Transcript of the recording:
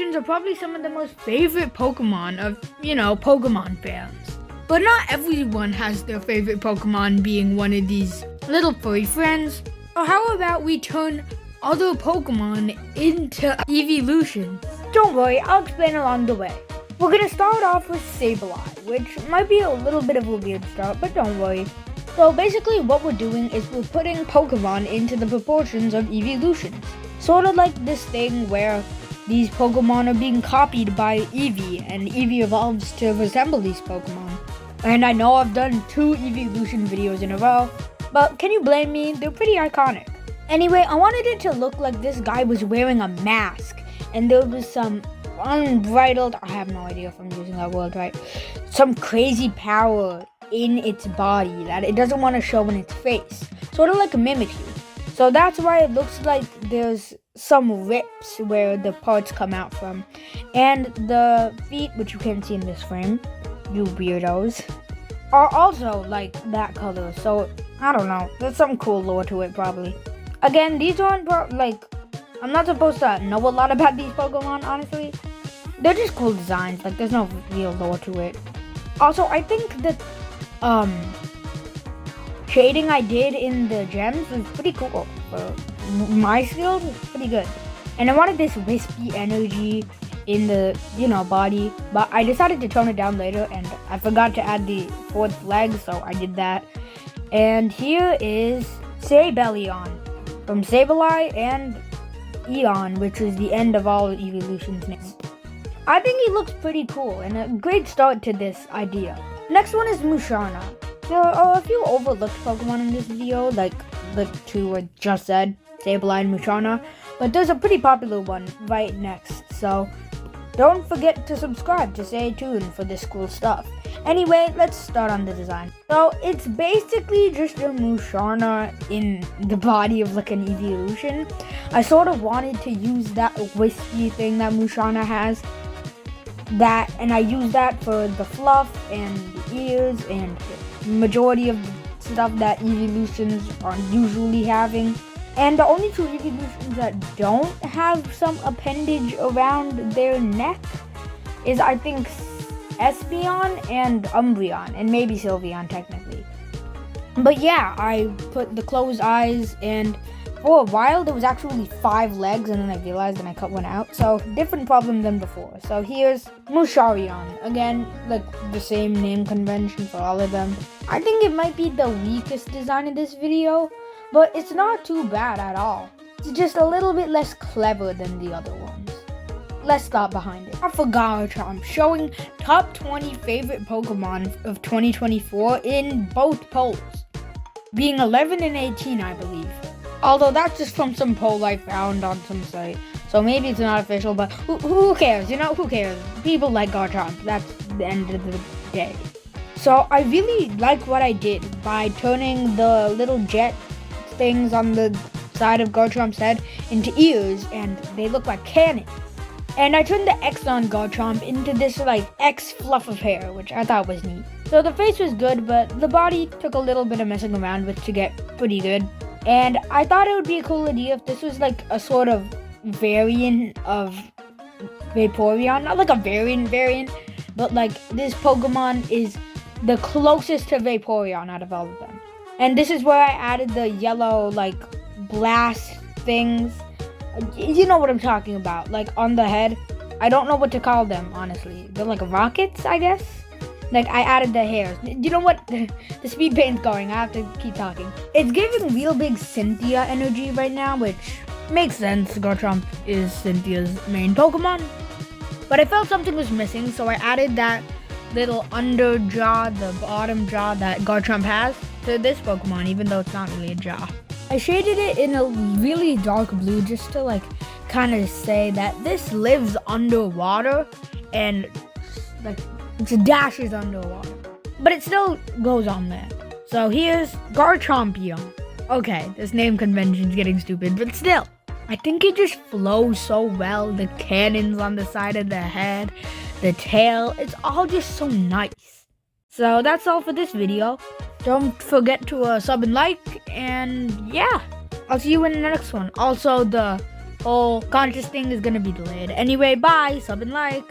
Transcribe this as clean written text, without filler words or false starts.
evolutions are probably some of the most favorite Pokemon of, Pokemon fans. But not everyone has their favorite Pokemon being one of these little furry friends. So how about we turn other Pokemon into evolutions? Don't worry, I'll explain along the way. We're gonna start off with Sableye, which might be a little bit of a weird start, but don't worry. So basically what we're doing is we're putting Pokemon into the proportions of evolutions. Sort of like this thing where these Pokemon are being copied by Eevee, and Eevee evolves to resemble these Pokemon. And I know I've done 2 evolution videos in a row, but can you blame me? They're pretty iconic. Anyway, I wanted it to look like this guy was wearing a mask, and there was some unbridled, I have no idea if I'm using that word right, some crazy power in its body that it doesn't want to show in its face, sort of like a Mimikyu. So that's why it looks like there's some rips where the parts come out from, and the feet, which you can't see in this frame, you weirdos, are also like that color. So I don't know, there's some cool lore to it probably. Again, these aren't I'm not supposed to know a lot about these Pokemon, honestly. They're just cool designs, like there's no real lore to it. Also, I think that shading I did in the gems was pretty cool. For my skills, it's pretty good. And I wanted this wispy energy in the, body, but I decided to tone it down later, and I forgot to add the 4th leg, so I did that. And here is Sabellion from Sableye and Eon, which is the end of all evolutions names. I think he looks pretty cool and a great start to this idea. Next one is Mushion. There are a few overlooked Pokemon in this video, like the 2 I just said, Sableye and Mushion, but there's a pretty popular one right next, so don't forget to subscribe to stay tuned for this cool stuff. Anyway, let's start on the design. So it's basically just a Mushion in the body of like an evolution. I sort of wanted to use that wispy thing that Mushion has, and I use that for the fluff and the ears and the majority of the stuff that evolutions are usually having. And the only 2 evolutions that don't have some appendage around their neck is, I think, Espeon and Umbreon, and maybe Sylveon technically. But yeah, I put the closed eyes, and for a while there was actually 5 legs, and then I realized and I cut one out. So different problem than before. So here's Mushion. Again, like the same name convention for all of them. I think it might be the weakest design in this video, but it's not too bad at all. It's just a little bit less clever than the other ones. Less thought behind it. For Garchampion, showing top 20 favorite Pokemon of 2024 in both polls, being 11 and 18, I believe. Although that's just from some poll I found on some site, so maybe it's not official, but who cares? Who cares? People like Garchampion. That's the end of the day. So I really like what I did by turning the little jet things on the side of Garchamp's head into ears, and they look like cannons. And I turned the X on Garchomp into this X fluff of hair, which I thought was neat. So the face was good, but the body took a little bit of messing around with to get pretty good. And I thought it would be a cool idea if this was like a sort of variant of Vaporeon. Not like a variant, but like this Pokemon is the closest to Vaporeon out of all of them. And this is where I added the yellow blast things. You know what I'm talking about, like on the head. I don't know what to call them, honestly. They're like rockets, I guess. Like I added the hairs. You know what? The speed paint's going. I have to keep talking. It's giving real big Cynthia energy right now, which makes sense. Garchomp is Cynthia's main Pokemon. But I felt something was missing, so I added that little under jaw, the bottom jaw that Garchomp has, to this Pokemon, even though it's not really a jaw. I shaded it in a really dark blue just to kind of say that this lives underwater and it dashes underwater. But it still goes on there. So here's Garchampion. Okay, this name convention's getting stupid, but still. I think it just flows so well. The cannons on the side of the head, the tail, it's all just so nice. So that's all for this video. Don't forget to sub and like, and yeah, I'll see you in the next one. Also, the whole contest thing is gonna be delayed. Anyway, bye, sub and like.